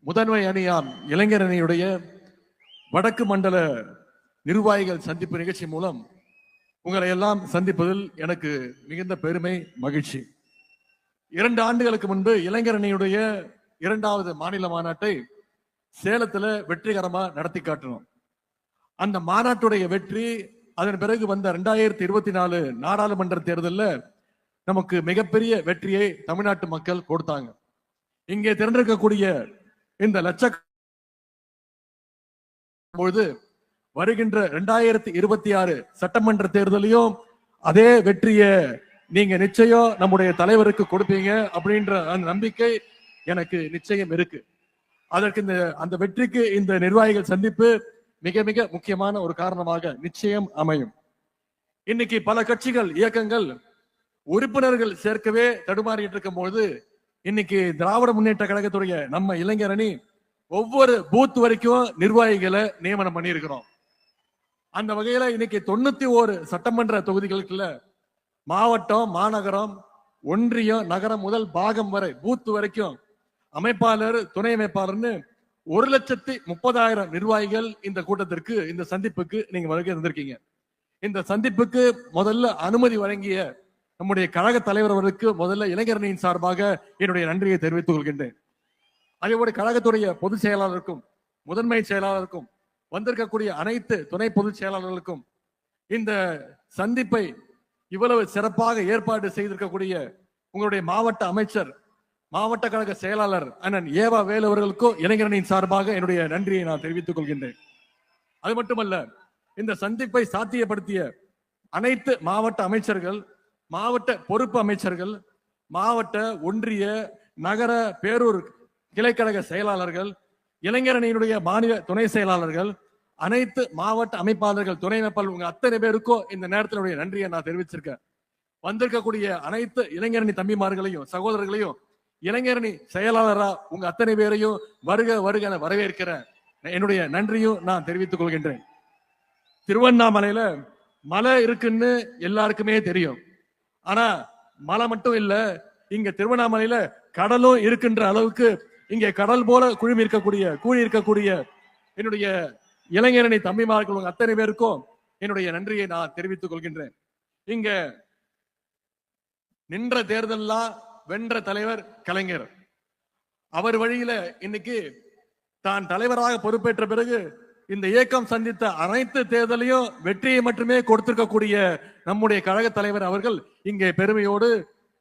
முதன்மை அணியாம் இளைஞர் அணியுடைய வடக்கு மண்டல நிர்வாகிகள் சந்திப்பு நிகழ்ச்சி மூலம் உங்களை எல்லாம் சந்திப்பதில் எனக்கு மிகுந்த பெருமை, மகிழ்ச்சி. 2 ஆண்டுகளுக்கு முன்பு இளைஞர் அணியுடைய 2வது மாநில மாநாட்டை சேலத்துல வெற்றிகரமா நடத்தி காட்டணும். அந்த மாநாட்டுடைய வெற்றி, அதன் பிறகு வந்த 2024 நாடாளுமன்ற தேர்தலில் நமக்கு மிகப்பெரிய வெற்றியை தமிழ்நாட்டு மக்கள் கொடுத்தாங்க. இங்கே திரண்டிருக்கக்கூடிய இந்த பொழுது வருகின்ற 2026 சட்டமன்ற தேர்தலையும் அதே வெற்றியை நீங்க நிச்சயம் நம்முடைய தலைவருக்கு கொடுப்பீங்க அப்படின்ற அந்த நம்பிக்கை எனக்கு நிச்சயம் இருக்கு. அதற்கு அந்த வெற்றிக்கு இந்த நிர்வாகிகள் சந்திப்பு மிக மிக முக்கியமான ஒரு காரணமாக நிச்சயம் அமையும். இன்னைக்கு பல கட்சிகள், இயக்கங்கள் உறுப்பினர்கள் சேர்க்கவே தடுமாறிட்டு இருக்கும் போது இன்னைக்கு திராவிட முன்னேற்ற கழகத்துடைய நம்ம இளைஞர் அணி ஒவ்வொரு பூத் வரைக்கும் நிர்வாகிகளை நியமனம் பண்ணியிருக்கிறோம். அந்த வகையில இன்னைக்கு 91 சட்டமன்ற தொகுதிகளுக்குள்ள மாவட்டம், மாநகரம், ஒன்றியம், நகரம் முதல் பாகம் வரை பூத் வரைக்கும் அமைப்பாளர், துணை அமைப்பாளர்னு 1,30,000 நிர்வாகிகள் இந்த கூட்டத்திற்கு, இந்த சந்திப்புக்கு நீங்க வருகை தந்திருக்கீங்க. இந்த சந்திப்புக்கு முதல்ல அனுமதி வழங்கிய நம்முடைய கழக தலைவர் அவருக்கு முதல்ல இளைஞரணியின் சார்பாக என்னுடைய நன்றியை தெரிவித்துக் கொள்கின்றேன். அதேபோல கழகத்துடைய பொதுச் செயலாளருக்கும், முதன்மை செயலாளருக்கும், வந்திருக்கக்கூடிய அனைத்து துணை பொதுச் செயலாளர்களுக்கும், இந்த சந்திப்பை இவ்வளவு சிறப்பாக ஏற்பாடு செய்திருக்கக்கூடிய உங்களுடைய மாவட்ட அமைச்சர், மாவட்ட கழக செயலாளர் அண்ணன் ஏவா வேலு அவர்களுக்கும் இளைஞரணியின் சார்பாக என்னுடைய நன்றியை நான் தெரிவித்துக் கொள்கின்றேன். அது மட்டுமல்ல, இந்த சந்திப்பை சாத்தியப்படுத்திய அனைத்து மாவட்ட அமைச்சர்கள், மாவட்ட பொறுப்பு அமைச்சர்கள், மாவட்ட, ஒன்றிய, நகர, பேரூர் கிளைக்கழக செயலாளர்கள், இளைஞரணியினுடைய மாநில துணை செயலாளர்கள், அனைத்து மாவட்ட அமைப்பாளர்கள், துணை அமைப்பாளர்கள், உங்க அத்தனை பேருக்கும் இந்த நேரத்தினுடைய நன்றியை நான் தெரிவிச்சிருக்கேன். வந்திருக்கக்கூடிய அனைத்து இளைஞரணி தம்பிமார்களையும் சகோதரர்களையும், இளைஞரணி செயலாளரா உங்க அத்தனை பேரையும் வருக வருக என வரவேற்கிறேன். என்னுடைய நன்றியும் நான் தெரிவித்துக் கொள்கின்றேன். திருவண்ணாமலையில மலை இருக்குன்னு எல்லாருக்குமே தெரியும். ஆனா மலை மட்டும் இல்ல, இங்க திருவண்ணாமலையில கடலும் இருக்கின்ற அளவுக்கு இங்கே கடல் போல கூடி இருக்கக்கூடிய என்னுடைய இளைஞரணி தம்பிமார்கள் அத்தனை பேருக்கும் என்னுடைய நன்றியை நான் தெரிவித்துக் கொள்கின்றேன். இங்க நின்ற தேர்தல்லாம் வென்ற தலைவர் கலைஞர். அவர் வழியில இன்னைக்கு தான் தலைவராக பொறுப்பேற்ற பிறகு இந்த இயக்கம் சந்தித்த அனைத்து தேர்தலையும் வெற்றியை மட்டுமே கொடுத்திருக்கக்கூடிய நம்முடைய கழக தலைவர் அவர்கள் இங்கே பெருமையோடு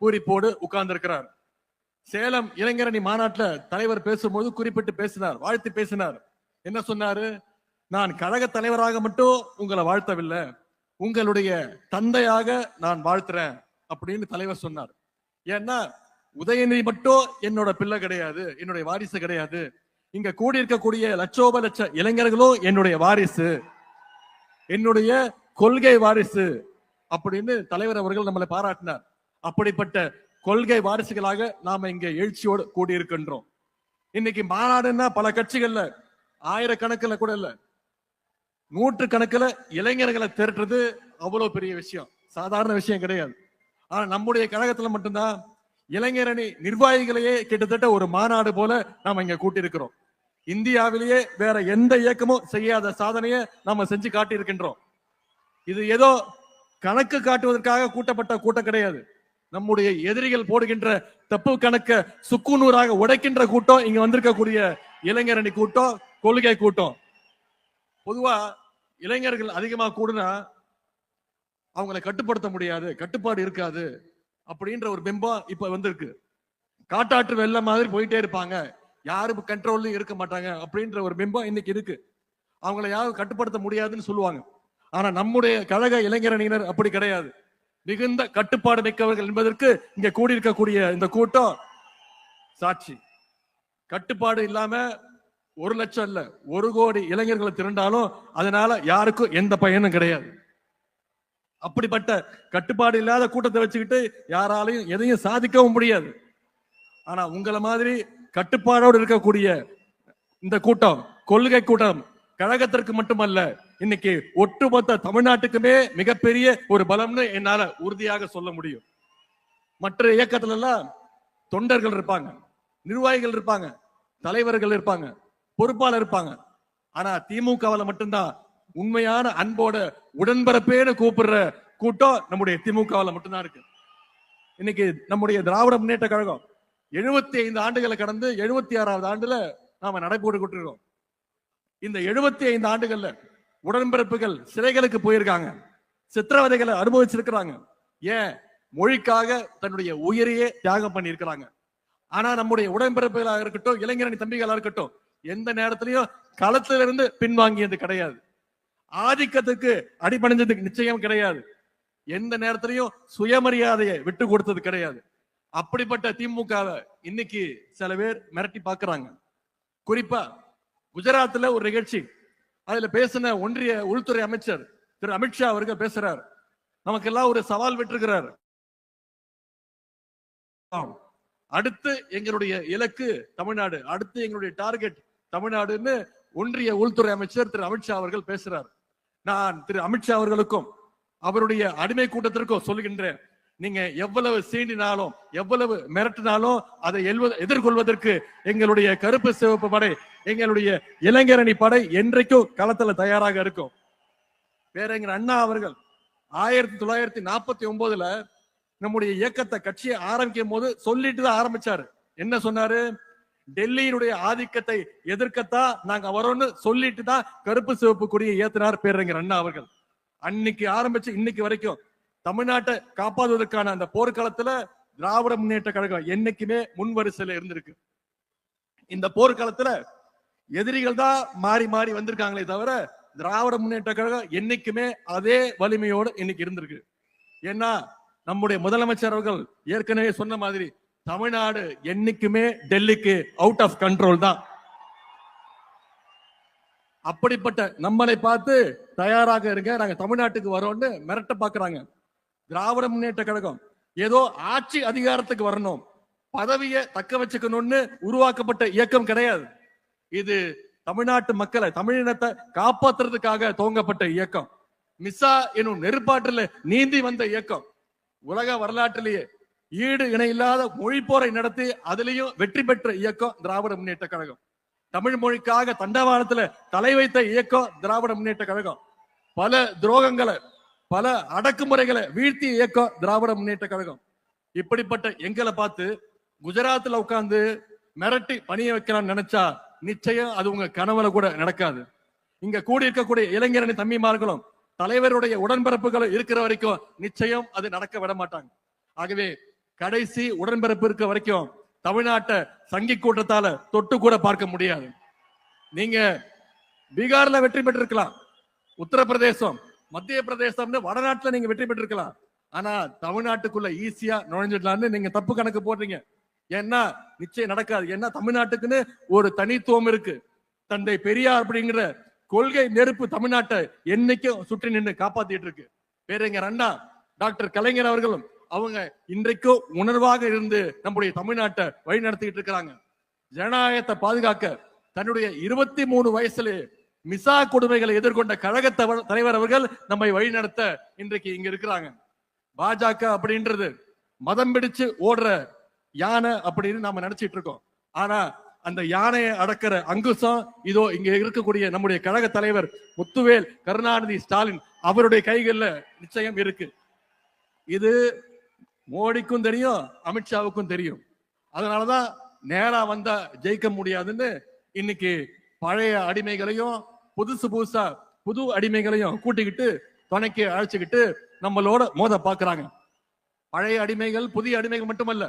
பூரிப்போடு உட்கார்ந்திருக்கிறார். சேலம் இளைஞரணி மாநாட்டில் தலைவர் பேசும்போது குறிப்பிட்டு பேசினார், வாழ்த்து பேசினார். என்ன சொன்னாரு? நான் கழக தலைவராக மட்டும் உங்களை வாழ்த்தவில்லை, உங்களுடைய தந்தையாக நான் வாழ்த்துறேன் அப்படின்னு தலைவர் சொன்னார். ஏன்னா உதயநிதி மட்டும் என்னோட பிள்ளை கிடையாது, என்னுடைய வாரிசு கிடையாது, இங்க கூடி இருக்கக்கூடிய லட்சோப லட்ச இளைஞர்களும் என்னுடைய வாரிசு, என்னுடைய கொள்கை வாரிசு அப்படின்னு தலைவர் அவர்கள் நம்மளை பாராட்டினார். அப்படிப்பட்ட கொள்கை வாரிசுகளாக நாம இங்க எழுச்சியோடு கூடியிருக்கின்றோம். இன்னைக்கு மாநாடுன்னா பல கட்சிகள்ல ஆயிரக்கணக்கில் கூட இல்ல, 100 கணக்கில் இளைஞர்களை திரட்டுறது அவ்வளவு பெரிய விஷயம், சாதாரண விஷயம் கிடையாது. ஆனா நம்முடைய கழகத்துல மட்டும்தான் இளைஞரணி நிர்வாகிகளையே கிட்டத்தட்ட ஒரு மாநாடு போல நாம இங்க கூட்டியிருக்கிறோம். இந்தியாவிலேயே வேற எந்த இயக்கமும் செய்யாத சாதனையை நாம செஞ்சு காட்டி இருக்கின்றோம். இது ஏதோ கணக்கு காட்டுவதற்காக கூட்டப்பட்ட கூட்டம் கிடையாது. நம்முடைய எதிரிகள் போடுகின்ற தப்பு கணக்க சுக்குநூறாக உடைக்கின்ற கூட்டம் இங்க வந்திருக்கக்கூடிய இளைஞரணி கூட்டம், கொள்கை கூட்டம். பொதுவா இளைஞர்கள் அதிகமா கூடுனா அவங்களை கட்டுப்படுத்த முடியாது, கட்டுப்பாடு இருக்காது அப்படின்ற ஒரு பிம்பம் இப்ப வந்திருக்கு. காட்டாற்று வெள்ளம் மாதிரி போயிட்டே இருப்பாங்க, யாரும் கண்ட்ரோல்லையும் இருக்க மாட்டாங்க அப்படின்ற ஒரு பிம்பம் இன்னைக்கு இருக்கு. அவங்களை யாரும் கட்டுப்படுத்த முடியாதுன்னு சொல்லுவாங்க. ஆனா நம்முடைய கழக இளைஞரணியினர் அப்படி கிடையாது, மிகுந்த கட்டுப்பாடு மிக்கவர்கள் என்பதற்கு இங்க கூடியிருக்கக்கூடிய இந்த கூட்டம் சாட்சி. கட்டுப்பாடு இல்லாம 1 லட்சம் இல்ல, 1 கோடி இளைஞர்களை திரண்டாலும் அதனால யாருக்கும் எந்த பயனும் கிடையாது. அப்படிப்பட்ட கட்டுப்பாடு இல்லாத கூட்டத்தை வச்சுக்கிட்டு யாராலையும் எதையும் சாதிக்கவும் முடியாது. ஆனா உங்களை மாதிரி கட்டுப்பாடோடு இருக்கக்கூடிய இந்த கூட்டம், கொள்கை கூட்டம், கழகத்திற்கு மட்டுமல்ல, இன்னைக்கு ஒட்டுமொத்த தமிழ்நாட்டுக்குமே மிகப்பெரிய ஒரு பலம்னு என்னால உறுதியாக சொல்ல முடியும். மற்ற இயக்கத்துல எல்லாம் தொண்டர்கள் இருப்பாங்க, நிர்வாகிகள் இருப்பாங்க, தலைவர்கள் இருப்பாங்க, பொறுப்பாளர் இருப்பாங்க. ஆனா திமுகவில் மட்டும்தான் உண்மையான அன்போட உடன்பிறப்பேன்னு கூப்பிடுற கூட்டம் நம்முடைய திமுகவில் மட்டும்தான் இருக்கு. இன்னைக்கு நம்முடைய திராவிட முன்னேற்ற கழகம் 75 ஆண்டுகளை கடந்து 76வது ஆண்டுல நாம நடைபோட்டுக்கிட்டு இருக்கோம். இந்த 75 ஆண்டுகள்ல உடன்பிறப்புகள் சிறைகளுக்கு போயிருக்காங்க, சித்திரவதைகளை அனுபவிச்சிருக்கிறாங்க, ஏன் மொழிக்காக தன்னுடைய உயிரையே தியாகம் பண்ணி இருக்கிறாங்க. ஆனா நம்முடைய உடன்பிறப்புகளாக இருக்கட்டும், இளைஞரணி தம்பிகளா இருக்கட்டும், எந்த நேரத்திலையும் களத்திலிருந்து பின்வாங்கியது கிடையாது, ஆதிக்கத்துக்கு அடிபணிஞ்சதுக்கு நிச்சயம் கிடையாது, எந்த நேரத்திலையும் சுயமரியாதையை விட்டு கொடுத்தது கிடையாது. அப்படிப்பட்ட திமுகவை இன்னைக்கு சில பேர் மிரட்டி பாக்குறாங்க. குறிப்பா குஜராத்ல ஒரு நிகழ்ச்சி, அதுல பேசின ஒன்றிய உள்துறை அமைச்சர் திரு அமித்ஷா அவர்கள் பேசுறார், நமக்கெல்லாம் ஒரு சவால் விட்டுருக்கிறார். அடுத்து எங்களுடைய இலக்கு தமிழ்நாடு, அடுத்து எங்களுடைய டார்கெட் தமிழ்நாடுன்னு ஒன்றிய உள்துறை அமைச்சர் திரு அமித்ஷா அவர்கள் பேசுறார். நான் திரு அமித்ஷா அவர்களுக்கும் அவருடைய அடிமை கூட்டத்திற்கும் சொல்லுகின்றேன், நீங்க எவ்வளவு சீண்டினாலும் எவ்வளவு மிரட்டினாலும் அதை எதிர்கொள்வதற்கு எங்களுடைய கருப்பு சிவப்பு படை, எங்களுடைய இளைஞரணி படை என்றைக்கும் களத்துல தயாராக இருக்கும். பேரறிஞர் அண்ணா அவர்கள் 1949ல நம்முடைய இயக்கத்தை கட்சியை ஆரம்பிக்கும் போது சொல்லிட்டு தான் ஆரம்பிச்சாரு. என்ன சொன்னாரு? டெல்லியினுடைய ஆதிக்கத்தை எதிர்க்கத்தான் நாங்க வரோம்னு சொல்லிட்டு தான் கருப்பு சிவப்பு கொடியை ஏத்தினார் பேரறிஞர் அண்ணா அவர்கள். அன்னைக்கு ஆரம்பிச்சு இன்னைக்கு வரைக்கும் தமிழ்நாட்டை காப்பாற்றுவதற்கான அந்த போர்க்களத்துல திராவிட முன்னேற்ற கழகம் என்னைக்குமே முன்வரிசையில இருந்திருக்கு. இந்த போர்க்களத்துல எதிரிகள் தான் மாறி மாறி வந்திருக்காங்களே தவிர திராவிட முன்னேற்ற கழகம் என்னைக்குமே அதே வலிமையோடு இன்னைக்கு இருந்திருக்கு. ஏன்னா நம்முடைய முதலமைச்சர் அவர்கள் ஏற்கனவே சொன்ன மாதிரி தமிழ்நாடு என்னைக்குமே டெல்லிக்கு அவுட் ஆஃப் கண்ட்ரோல் தான். அப்படிப்பட்ட நம்மளை பார்த்து தயாராக இருங்க, நாங்க தமிழ்நாட்டுக்கு வரோம்னு மிரட்ட பாக்குறாங்க. திராவிட முன்னேற்ற கழகம் ஏதோ ஆட்சி அதிகாரத்துக்கு வரணும், பதவியை தக்க வச்சுக்கணும்னு உருவாக்கப்பட்ட இயக்கம் கிடையாது. இது தமிழ்நாட்டு மக்களை, தமிழினத்தை காப்பாற்றுறதுக்காக துவங்கப்பட்ட இயக்கம். மிசா எனும் நெருப்பாற்றில் நீந்தி வந்த இயக்கம். உலக வரலாற்றிலேயே ஈடு இணை இல்லாத மொழி போரை நடத்தி அதிலையும் வெற்றி பெற்ற இயக்கம் திராவிட முன்னேற்ற கழகம். தமிழ் மொழிக்காக தண்டவாளத்துல தலை வைத்த இயக்கம் திராவிட முன்னேற்ற கழகம். பல துரோகங்களை, பல அடக்குமுறைகளை வீழ்த்திய இயக்கம் திராவிட முன்னேற்ற கழகம். இப்படிப்பட்ட எங்களை பார்த்து குஜராத்ல உட்கார்ந்து மிரட்டி பணிய வைக்கலாம்னு நினைச்சா நிச்சயம் அது உங்க கனவுல கூட நடக்காது. இங்க கூடி இருக்கக்கூடிய இளைஞரணி தம்பிமார்களும் தலைவருடைய உடன்பிறப்புகளும் இருக்கிற வரைக்கும் நிச்சயம் அது நடக்க விட மாட்டாங்க. ஆகவே கடைசி உடன்பிறப்பு இருக்க வரைக்கும் தமிழ்நாட்டை சங்கி கூட்டத்தால தொட்டு கூட பார்க்க முடியாது. நீங்க பீகார்ல வெற்றி பெற்றிருக்கலாம், உத்தரப்பிரதேசம், மத்திய பிரதேசம்னு வடநாட்டுல நீங்க வெற்றி பெற்றிருக்கலாம். ஆனா தமிழ்நாட்டுக்குள்ள ஈஸியா நுழைஞ்சிடலாம்னு நீங்க தப்பு கணக்கு போடுறீங்க. ஏன்னா நிச்சயம் நடக்காது. ஏன்னா தமிழ்நாட்டுக்குன்னு ஒரு தனித்துவம் இருக்கு. தந்தை பெரியார் அப்படிங்கிற கொள்கை நெருப்பு தமிழ்நாட்டை என்னைக்கும் சுற்றி நின்று காப்பாத்திட்டு இருக்கு. பேரறிஞர் அண்ணா, டாக்டர் கலைஞர் அவர்களும் அவங்க இன்றைக்கும் உணர்வாக இருந்து நம்முடைய தமிழ்நாட்டை வழி நடத்திட்டு இருக்கிறாங்க. ஜனநாயகத்தை பாதுகாக்க தன்னுடைய 23 வயசுல மிசா கொடுமைகளை எதிர்கொண்ட கழக தலைவர் அவர்கள் நம்மை வழி நடத்த இன்றைக்கு இங்க இருக்கிறாங்க. பாஜக அப்படின்றது மதம் பிடிச்சு ஓடுற யானை அப்படின்னு நாம நினைச்சிட்டு இருக்கோம். ஆனா அந்த யானையை அடக்கிற அங்குசம் இதோ இங்க இருக்கக்கூடிய நம்முடைய கழக தலைவர் முத்துவேல் கருணாநிதி ஸ்டாலின் அவருடைய கைகள்ல நிச்சயம் இருக்கு. இது மோடிக்கும் தெரியும், அமித்ஷாவுக்கும் தெரியும். அதனாலதான் நேரா வந்தா ஜெயிக்க முடியாதுன்னு இன்னைக்கு பழைய அடிமைகளையும் புதுசா புது அடிமைகளையும் கூட்டிக்கிட்டு துணைக்கு அழைச்சுக்கிட்டு நம்மளோட மோத பாக்குறாங்க. பழைய அடிமைகள் புதிய அடிமைகள் மட்டுமல்ல,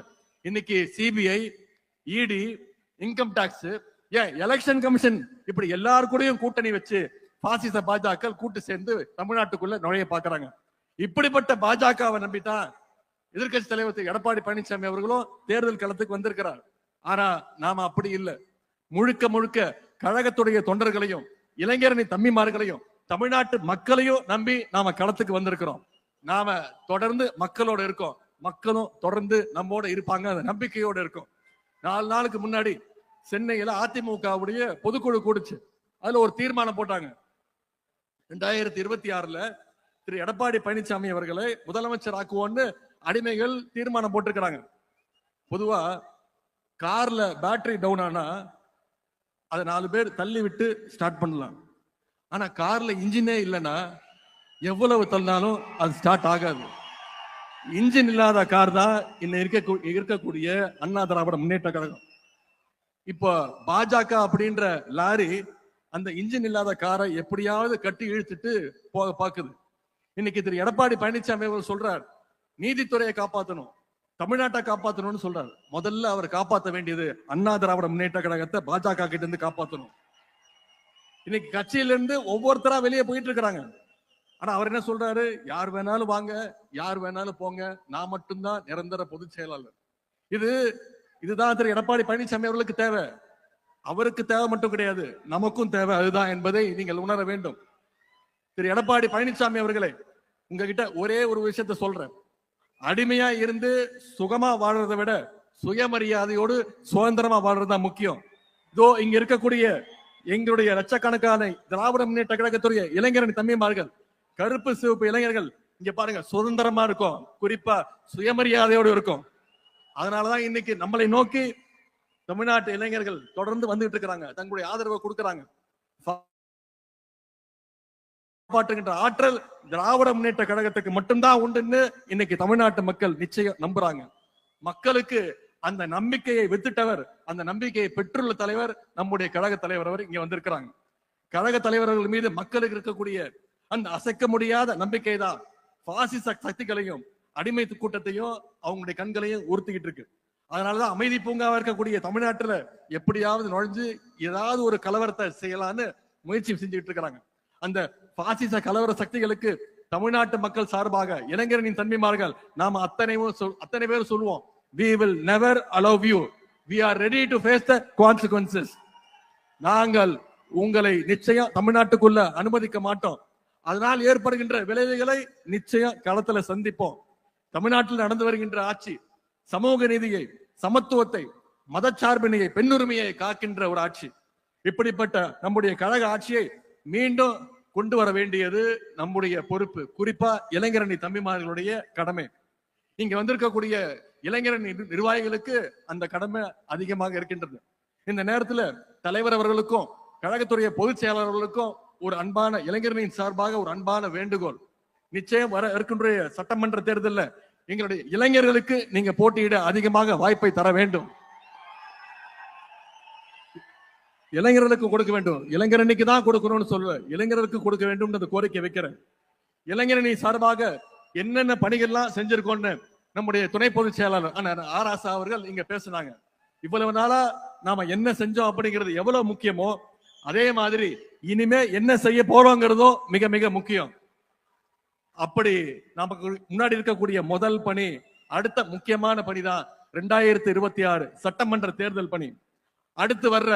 இன்னைக்கு சிபிஐ, இடி, இன்கம் டாக்ஸ், ஏன் எலெக்ஷன் கமிஷன், இப்படி எல்லாரு கூடயும் கூட்டணி வச்சு பாசிச பாஜக கூட்டு சேர்ந்து தமிழ்நாட்டுக்குள்ள நுழைய பாக்குறாங்க. இப்படிப்பட்ட பாஜகவை நம்பித்தான் எதிர்கட்சி தலைவர் எடப்பாடி பழனிசாமி அவர்களும் தேர்தல் களத்துக்கு வந்திருக்கிறார். ஆனா நாம அப்படி இல்லை. முழுக்க முழுக்க கழகத்துடைய தொண்டர்களையும் இளைஞரணி தம்பிமார்களையும் தமிழ்நாட்டு மக்களையும் நம்பி நாம களத்துக்கு வந்திருக்கிறோம். நாம தொடர்ந்து மக்களோட இருக்கோம், மக்களும் தொடர்ந்து நம்மோட இருப்பாங்க, அந்த நம்பிக்கையோட இருக்கும். 4 நாளுக்கு முன்னாடி சென்னையில அதிமுகவுடைய பொதுக்குழு கூடுச்சு. அதுல ஒரு தீர்மானம் போட்டாங்க. 2026ல திரு எடப்பாடி பழனிசாமி அவர்களை முதலமைச்சர் ஆக்குவோன்னு அடிமைகள் தீர்மானம் போட்டிருக்கிறாங்க. பொதுவா கார்ல பேட்டரி டவுன் ஆனா அதை 4 பேர் தள்ளி விட்டு ஸ்டார்ட் பண்ணலாம். ஆனா கார்ல இன்ஜினே இல்லைன்னா எவ்வளவு தள்ளினாலும் அது ஸ்டார்ட் ஆகாது. இன்ஜின் இல்லாத கார் தான் இருக்கக்கூடிய அண்ணா திராவிட முன்னேற்ற கழகம். இப்போ பாஜக அப்படின்ற லாரி அந்த இன்ஜின் இல்லாத காரை எப்படியாவது கட்டி இழுத்துட்டு போக பாக்குது. இன்னைக்கு திரு எடப்பாடி பழனிசாமி அவர் சொல்றார், நீதித்துறையை காப்பாற்றணும், தமிழ்நாட்டை காப்பாற்றணும்னு சொல்றாரு. முதல்ல அவர் காப்பாற்ற வேண்டியது அண்ணா திராவிட முன்னேற்ற கழகத்தை பாஜக கிட்ட இருந்து காப்பாற்றணும். இன்னைக்கு கட்சியிலிருந்து ஒவ்வொருத்தரா வெளியே போயிட்டு இருக்கிறாங்க. ஆனா அவர் என்ன சொல்றாரு, யார் வேணாலும் வாங்க, யார் வேணாலும் போங்க, நான் மட்டும்தான் நிரந்தர பொதுச் செயலாளர். இதுதான் திரு எடப்பாடி பழனிசாமி அவர்களுக்கு தேவை. அவருக்கு தேவை மட்டும் கிடையாது, நமக்கும் தேவை அதுதான் என்பதை நீங்கள் உணர வேண்டும். திரு எடப்பாடி பழனிசாமி அவர்களே, உங்ககிட்ட ஒரே ஒரு விஷயத்த சொல்றேன். அடிமையா இருந்து சுகமா வாழ்றதை விட சுயமரியாதையோடு சுதந்திரமா வாழ்றதுதான் முக்கியம். இதோ இங்க இருக்கக்கூடிய எங்களுடைய லட்சக்கணக்கான திராவிட முன்னேற்ற கழகத்துடைய இளைஞரணி தம்பிமார்கள், கருப்பு சிவப்பு இளைஞர்கள் இங்க பாருங்க, சுதந்திரமா இருக்கும், குறிப்பா சுயமரியாதையோடு இருக்கும். அதனாலதான் இன்னைக்கு நம்மளை நோக்கி தமிழ்நாட்டு இளைஞர்கள் தொடர்ந்து வந்துட்டு இருக்கிறாங்க, தங்களுடைய ஆதரவை கொடுக்கிறாங்க. காப்பாற்றுகின்ற ஆற்றல் திராவிட முன்னேற்ற கழகத்துக்கு மட்டும்தான் உண்டுன்னு இன்னைக்கு தமிழ்நாட்டு மக்கள் நிச்சயம் நம்புறாங்க. மக்களுக்கு அந்த நம்பிக்கையை வித்துட்டவர், அந்த நம்பிக்கையை பெற்றுள்ள தலைவர் நம்முடைய கழக தலைவர் அவர் இங்க வந்திருக்கிறாங்க. கழக தலைவர்கள் மீது மக்களுக்கு இருக்கக்கூடிய அந்த அசைக்க முடியாத நம்பிக்கை தான் பாசிச சக்திகளையும் அடிமை கூட்டத்தையும் அவங்களுடைய கண்களையும் உறுத்திக்கிட்டு இருக்கு. அதனாலதான் அமைதி பூங்காவா இருக்கக்கூடிய தமிழ்நாட்டுல எப்படியாவது நுழைஞ்சு ஏதாவது ஒரு கலவரத்தை செய்யலான்னு முயற்சி செஞ்சுட்டு இருக்கிறாங்க. அந்த பாசிச கலவர சக்திகளுக்கு தமிழ்நாட்டு மக்கள் சார்பாக இளைஞரின் தன்மைமார்கள் நாம அத்தனை பேர் சொல்லுவோம், we will never allow you, we are ready to face the consequences. நாங்கள் உங்களை நிச்சயம் தமிழ்நாட்டுக்குள்ள அனுமதிக்க மாட்டோம். அதனால் ஏற்படுகின்ற விளைவுகளை நிச்சயம் களத்துல சந்திப்போம். தமிழ்நாட்டில் நடந்து வருகின்ற ஆட்சி சமூக நீதியை, சமத்துவத்தை, மதச்சார்பினையை, பெண்ணுரிமையை காக்கின்ற ஒரு ஆட்சி. இப்படிப்பட்ட நம்முடைய கழக ஆட்சியை மீண்டும் கொண்டு வர வேண்டியது நம்முடைய பொறுப்பு, குறிப்பா இளைஞரணி தம்பிமார்களுடைய கடமை. இங்க வந்திருக்கக்கூடிய இளைஞரணி நிர்வாகிகளுக்கு அந்த கடமை அதிகமாக இருக்கின்றது. இந்த நேரத்துல தலைவர் அவர்களுக்கும் கழகத்துடைய பொதுச் செயலாளர்களுக்கும் ஒரு அன்பான இளைஞர்களின் சார்பாக ஒரு அன்பான வேண்டுகோள். நிச்சயம் வர இருக்கின்ற சட்டமன்ற தேர்தலில் எங்களுடைய இளைஞர்களுக்கு நீங்க போட்டியிட அதிகமாக வாய்ப்பை தர வேண்டும். இளைஞர்களுக்கு கொடுக்க வேண்டும், இளைஞரணிக்கு தான் கொடுக்கணும்னு சொல்ல, இளைஞர்களுக்கு கொடுக்க வேண்டும் கோரிக்கை வைக்கிறேன். இளைஞரணி சார்பாக என்னென்ன பணிகள்லாம் செஞ்சிருக்கோம்னு நம்முடைய துணை பொதுச் செயலாளர் ஆர் ஆசா அவர்கள் இங்க பேசினாங்க. இவ்வளவு நாளா நாம என்ன செஞ்சோம் அப்படிங்கிறது எவ்வளவு முக்கியமோ அதே மாதிரி இனிமே என்ன செய்ய போறோங்கிறதும் மிக மிக முக்கியம். அப்படி நமக்கு முன்னாடி இருக்கக்கூடிய முதல் பணி, அடுத்த முக்கியமான பணி தான் 2026 சட்டமன்ற தேர்தல் பணி. அடுத்து வர்ற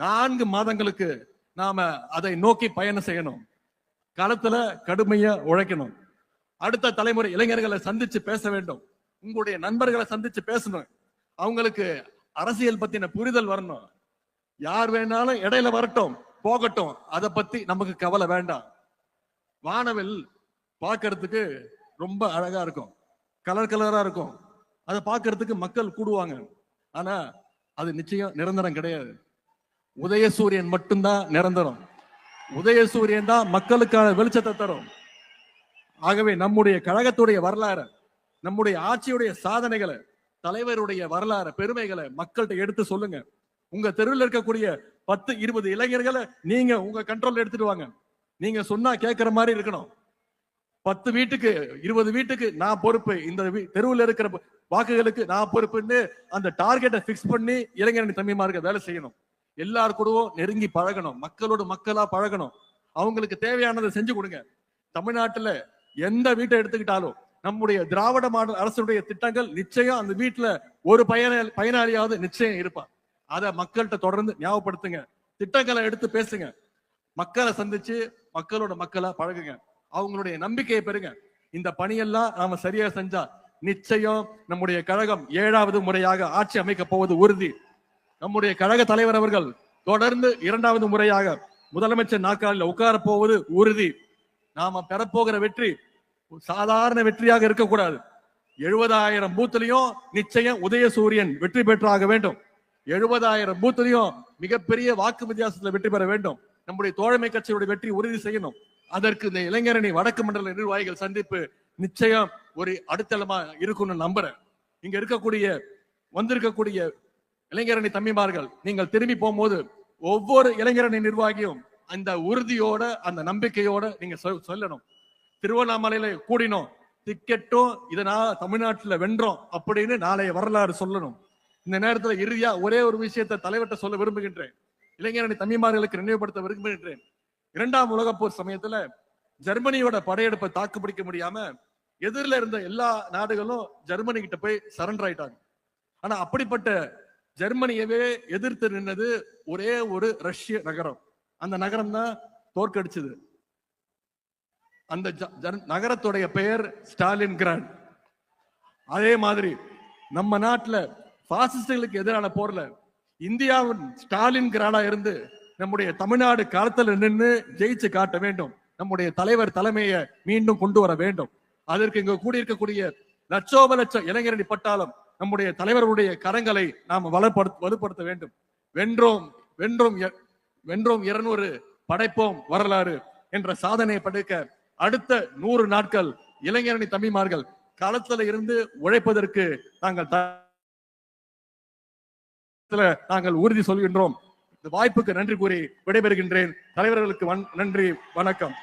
4 மாதங்களுக்கு நாம அதை நோக்கி பயணம் செய்யணும். களத்துல கடுமையா உழைக்கணும். அடுத்த தலைமுறை இளைஞர்களை சந்திச்சு பேச வேண்டும். உங்களுடைய நண்பர்களை சந்திச்சு பேசணும். அவங்களுக்கு அரசியல் பத்தின புரிதல் வரணும். யார் வேணாலும் இடையில வரட்டும் போகட்டும், அதை பத்தி நமக்கு கவலை வேண்டாம். வானவில் பார்க்கறதுக்கு ரொம்ப அழகா இருக்கும், கலர் கலரா இருக்கும். அதை பார்க்கறதுக்கு மக்கள் கூடுவாங்க. ஆனா அது நிச்சயம் நிரந்தரம் கிடையாது. உதயசூரியன் மட்டும்தான் நிரந்தரம். உதயசூரியன் தான் மக்களுக்கான வெளிச்சத்தை தரும். ஆகவே நம்முடைய கழகத்துடைய வரலாறு, நம்முடைய ஆட்சியுடைய சாதனைகளை, தலைவருடைய வரலாறு, பெருமைகளை மக்கள்கிட்ட எடுத்து சொல்லுங்க. உங்க தெருவில் இருக்கக்கூடிய 10-20 இளைஞர்களை நீங்க உங்க கண்ட்ரோல் எடுத்துட்டு வாங்க. நீங்க சொன்னா கேட்கிற மாதிரி இருக்கணும். 10 வீட்டுக்கு 20 வீட்டுக்கு நான் பொறுப்பு, இந்த தெருவில் இருக்கிற வாக்குகளுக்கு நான் பொறுப்புன்னு அந்த டார்கெட்டை பிக்ஸ் பண்ணி இளைஞரணி தம்பிமார்கள் வேலை செய்யணும். எல்லாரு கூடவும் நெருங்கி பழகணும், மக்களோட மக்களா பழகணும். அவங்களுக்கு தேவையானதை செஞ்சு கொடுங்க. தமிழ்நாட்டுல எந்த வீட்டை எடுத்துக்கிட்டாலும் நம்முடைய திராவிட மாடல் அரசுடைய திட்டங்கள் நிச்சயம் அந்த வீட்டுல ஒரு பயனாளியாவது நிச்சயம் இருப்பான். அதை மக்கள்கிட்ட தொடர்ந்து ஞாபகப்படுத்துங்க. திட்டங்களை எடுத்து பேசுங்க. மக்களை சந்திச்சு மக்களோட மக்களா பழகுங்க. அவங்களுடைய நம்பிக்கையை பெறுங்க. இந்த பணியெல்லாம் நாம சரியா செஞ்சா நிச்சயம் நம்முடைய கழகம் 7வது முறையாக ஆட்சி அமைக்க போவது உறுதி. நம்முடைய கழக தலைவர் அவர்கள் தொடர்ந்து 2வது முறையாக முதலமைச்சர் நாற்காலில் உட்கார போவது உறுதி. நாம பெறப்போகிற வெற்றி சாதாரண வெற்றியாக இருக்கக்கூடாது. 70,000 பூத்திலையும் நிச்சயம் உதயசூரியன் வெற்றி பெற்றாக வேண்டும். 70,000 பூத்திலையும் மிகப்பெரிய வாக்கு வித்தியாசத்துல வெற்றி பெற வேண்டும். நம்முடைய தோழமை கட்சியுடைய வெற்றி உறுதி செய்யணும். அதற்கு இந்த இளைஞரணி வடக்கு மண்டல நிர்வாகிகள் சந்திப்பு நிச்சயம் ஒரு அடித்தளமா இருக்கும்னு நம்புறேன். இங்க வந்திருக்கக்கூடிய இளைஞரணி தம்பிமார்கள், நீங்கள் திரும்பி போகும்போது ஒவ்வொரு இளைஞரணி நிர்வாகியும் அந்த உறுதியோட அந்த நம்பிக்கையோட நீங்க சொல்லணும். திருவண்ணாமலையில கூடினோம், டிக்கெட்டும் இதனால தமிழ்நாட்டுல வென்றோம் அப்படின்னு நாளைய வரலாறு சொல்லணும். இந்த நேரத்துல இறுதியா ஒரே ஒரு விஷயத்தை தலைவர்கிட்ட சொல்ல விரும்புகின்றேன். இளைஞரணி தம்பிமார்களுக்கு நினைவுபடுத்த விரும்புகின்றேன். 2ஆம் உலகப் போர் சமயத்துல ஜெர்மனியோட படையெடுப்பை தாக்குப்பிடிக்க முடியாம எதிரில இருந்த எல்லா நாடுகளும் ஜெர்மனி கிட்ட போய் சரண்டர் ஆயிட்டாங்க. ஆனா அப்படிப்பட்ட ஜெர்மனியவே எதிர்த்து நின்னது ஒரே ஒரு ரஷ்ய நகரம். அந்த நகரம் தான் தோற்கடிச்சது. அந்த நகரத்துடைய பெயர் ஸ்டாலின் கிராட். அதே மாதிரி நம்ம நாட்டுல பாசிஸ்டுகளுக்கு எதிரான போர்ல இந்தியாவின் ஸ்டாலின் கிராடா இருந்து நம்முடைய தமிழ்நாடு களத்துல நின்று ஜெயிச்சு காட்ட வேண்டும். நம்முடைய தலைவர் தலைமையை மீண்டும் கொண்டு வர வேண்டும். அதற்கு இங்க கூடியிருக்கக்கூடிய லட்சோப லட்சம் இளைஞரணி பட்டாளம் நம்முடைய தலைவருடைய கரங்களை நாம் வலுப்படுத்த வேண்டும். வென்றோம் வென்றோம் வென்றோம் 200 படைப்போம் வரலாறு என்ற சாதனையை படைக்க அடுத்த 100 நாட்கள் இளைஞரணி தம்பிமார்கள் களத்துல இருந்து உழைப்பதற்கு நாங்கள் உறுதி சொல்கின்றோம். இந்த வாய்ப்புக்கு நன்றி கூறி விடைபெறுகின்றேன். தலைவர்களுக்கு நன்றி, வணக்கம்.